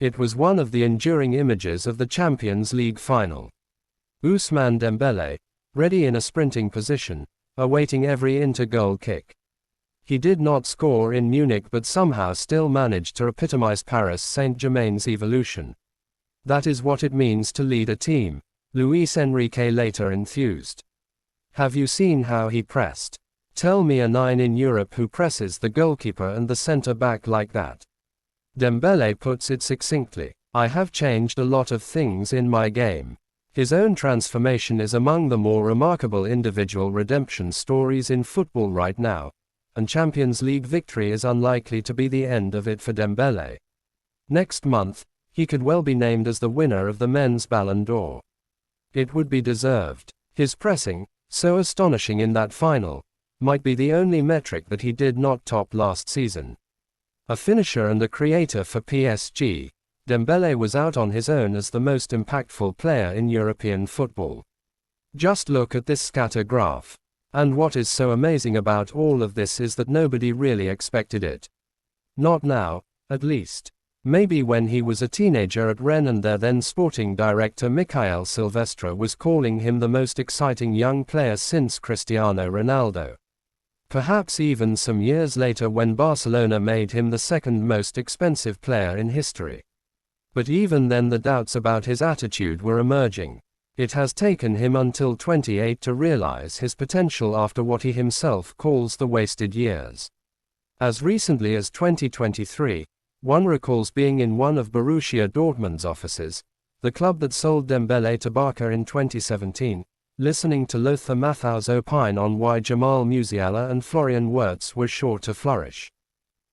It was one of the enduring images of the Champions League final. Ousmane Dembele, ready in a sprinting position, awaiting every Inter-goal kick. He did not score in Munich but somehow still managed to epitomize Paris Saint-Germain's evolution. That is what it means to lead a team, Luis Enrique later enthused. Have you seen how he pressed? Tell me a 9 in Europe who presses the goalkeeper and the center-back like that. Dembele puts it succinctly, I have changed a lot of things in my game. His own transformation is among the more remarkable individual redemption stories in football right now, and Champions League victory is unlikely to be the end of it for Dembele. Next month, he could well be named as the winner of the men's Ballon d'Or. It would be deserved. His pressing, so astonishing in that final, might be the only metric that he did not top last season. A finisher and a creator for PSG, Dembele was out on his own as the most impactful player in European football. Just look at this scatter graph. And what is so amazing about all of this is that nobody really expected it. Not now, at least. Maybe when he was a teenager at Rennes and their then sporting director Michael Silvestre was calling him the most exciting young player since Cristiano Ronaldo. Perhaps even some years later when Barcelona made him the second most expensive player in history. But even then the doubts about his attitude were emerging. It has taken him until 28 to realize his potential after what he himself calls the wasted years. As recently as 2023, one recalls being in one of Borussia Dortmund's offices, the club that sold Dembele to Barca in 2017, listening to Lothar Matthaus opine on why Jamal Musiala and Florian Wirtz were sure to flourish.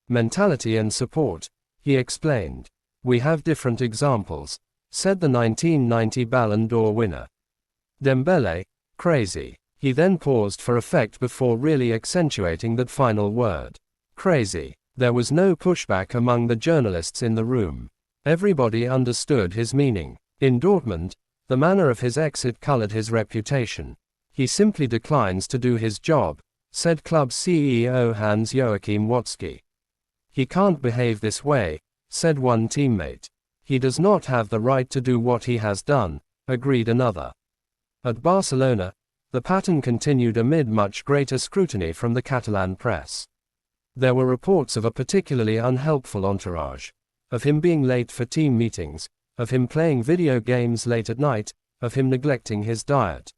Mentality and support, he explained. We have different examples, said the 1990 Ballon d'Or winner. Dembele, crazy. He then paused for effect before really accentuating that final word. Crazy. There was no pushback among the journalists in the room. Everybody understood his meaning. In Dortmund, the manner of his exit colored his reputation. He simply declines to do his job, said club CEO Hans-Joachim Watzke. He can't behave this way, said one teammate. He does not have the right to do what he has done, agreed another. At Barcelona, the pattern continued amid much greater scrutiny from the Catalan press. There were reports of a particularly unhelpful entourage, of him being late for team meetings, of him playing video games late at night, of him neglecting his diet.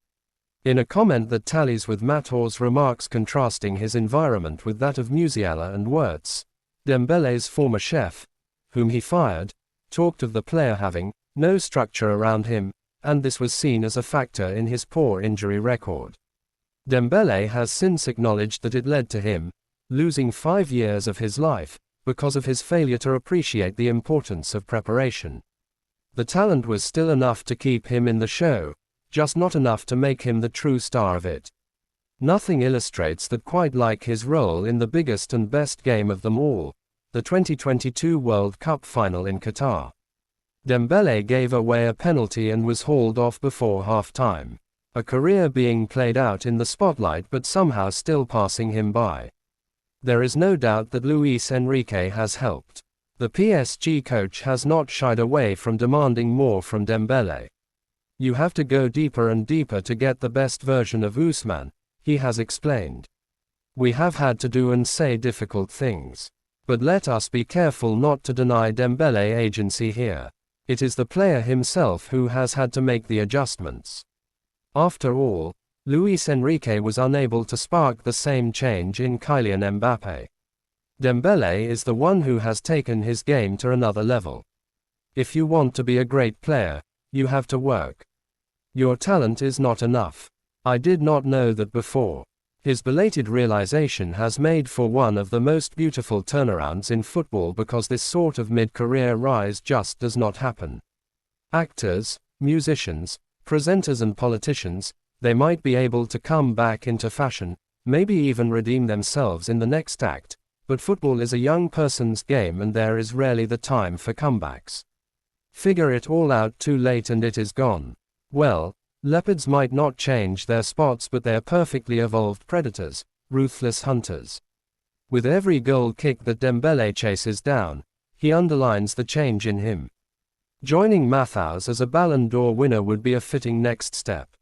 In a comment that tallies with Matthaus' remarks contrasting his environment with that of Musiala and Wirtz, Dembele's former chef, whom he fired, talked of the player having no structure around him, and this was seen as a factor in his poor injury record. Dembele has since acknowledged that it led to him losing 5 years of his life because of his failure to appreciate the importance of preparation. The talent was still enough to keep him in the show, just not enough to make him the true star of it. Nothing illustrates that quite like his role in the biggest and best game of them all, the 2022 World Cup final in Qatar. Dembele gave away a penalty and was hauled off before half-time. A career being played out in the spotlight but somehow still passing him by. There is no doubt that Luis Enrique has helped. The PSG coach has not shied away from demanding more from Dembele. You have to go deeper and deeper to get the best version of Ousmane, he has explained. We have had to do and say difficult things. But let us be careful not to deny Dembele agency here. It is the player himself who has had to make the adjustments. After all, Luis Enrique was unable to spark the same change in Kylian Mbappé. Dembele is the one who has taken his game to another level. If you want to be a great player, you have to work. Your talent is not enough. I did not know that before. His belated realization has made for one of the most beautiful turnarounds in football because this sort of mid-career rise just does not happen. Actors, musicians, presenters and politicians, they might be able to come back into fashion, maybe even redeem themselves in the next act, but football is a young person's game and there is rarely the time for comebacks. Figure it all out too late and it is gone. Well, leopards might not change their spots but they are perfectly evolved predators, ruthless hunters. With every goal kick that Dembele chases down, he underlines the change in him. Joining Matthaus as a Ballon d'Or winner would be a fitting next step.